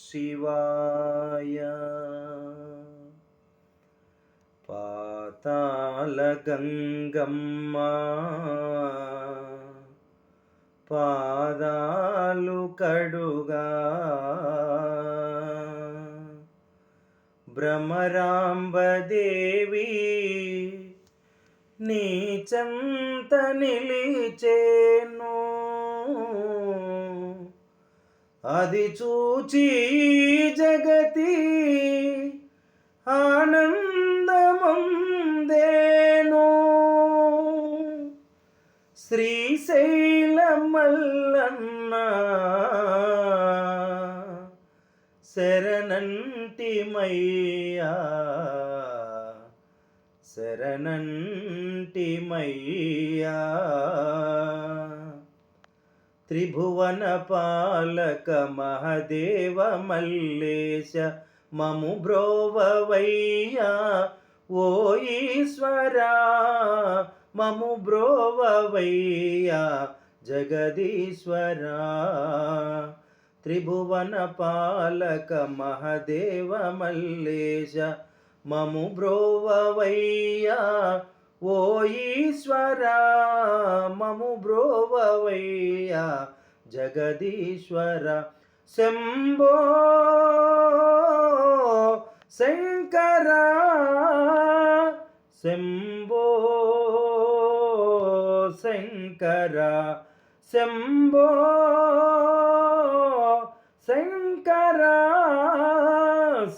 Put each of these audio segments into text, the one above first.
శివాయ. పాతాళ గంగమ్మ పాదాలు కడుగా, భ్రమరాంబదేవి నీ చెంత నిలిచేను. అది చూచి జగతి ఆనందముందేను. శ్రీశైల మల్లన్న శరణంటిమయ్యా, శరణంటిమయ్యా. త్రిభువన పాలక మహదేవ మల్లేశ మము బ్రోవవయ్యా, ఓ ఈశ్వరా మము బ్రోవవయ్యా జగదీశ్వరా. త్రిభువన పాలక మహదేవ మల్లేశ మము బ్రోవవయ్యా, ఓ ఈశ్వరా మము బ్రోవవయ్యా జగదీశ్వర. శంభో శంకర శంభో శంకర శంభో శంకర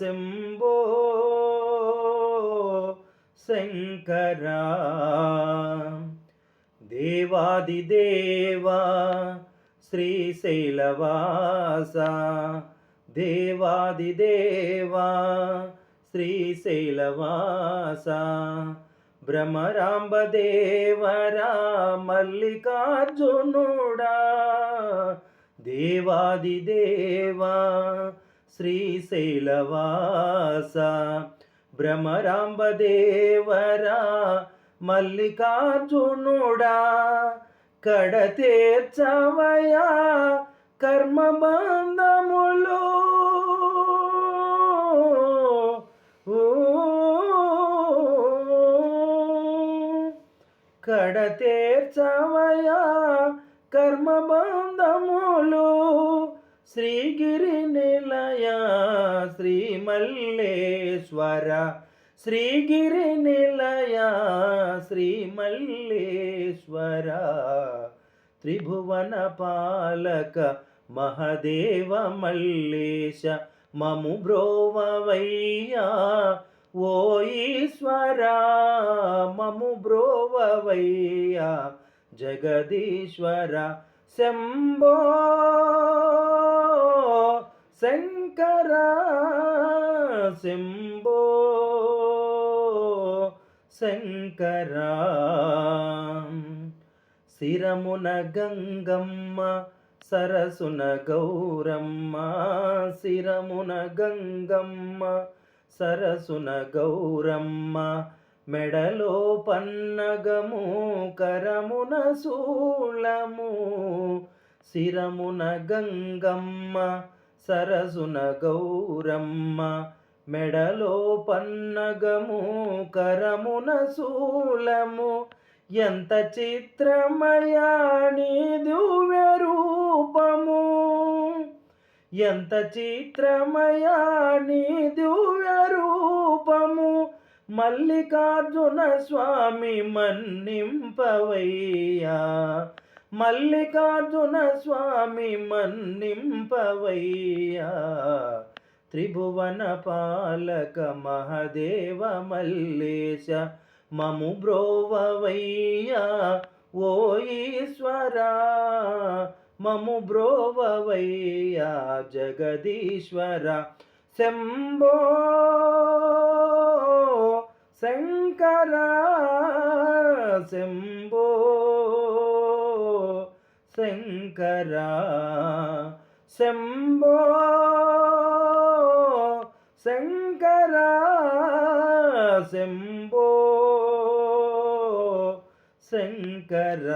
శంభో శంకర. దేవాదిదేవా శ్రీశైలవాస, దేవాదిదేవా శ్రీశైలవాస, భ్రమరాంబదేవరా మల్లికార్జునుడా, దేవాదిదేవా శ్రీశైలవాస, భ్రమరాంబదేవరా మల్లికార్జునుడా, కడతేర్చవయా కర్మబంధములు, కడతేర్చవయా కర్మబంధములు. శ్రీగిరి నిలయ శ్రీ మల్లేశ్వర, శ్రీగిరి నిలయ శ్రీ మల్లేశ్వర. త్రిభువన పాలక మహదేవ మల్లేశ మము బ్రోవవయ్యా, ఓ ఈశ్వరా మము బ్రోవవయ్యా జగదీశ్వర. శంభో శంకర శంభో శంకర. శిరమున గంగమ్మ సరసున గౌరమ్మ, శిరమున గంగమ్మ సరసున గౌరమ్మ, మెడలో పన్నగము కరమున శూలము. శిరమున గంగమ్మ సరసున గౌరమ్మ, మెడలో పన్నగము కరమున శూలము. ఎంత చిత్రమయా నీ దివ్య రూపము, ఎంత చిత్రమయా నీ దివ్య రూపము. మల్లికార్జున స్వామి మన్నింపవయ్యా, మల్లికార్జున స్వామి మన్నింపవయ్యా. త్రిభువన పాలక మహదేవ మల్లేశ మము బ్రోవవయ్యా, ఓ ఈశ్వరా మము బ్రోవవయ్యా జగదీశ్వర. శంభో శంకర శంభో శంకర శంభో శంకర శంభో శంకర.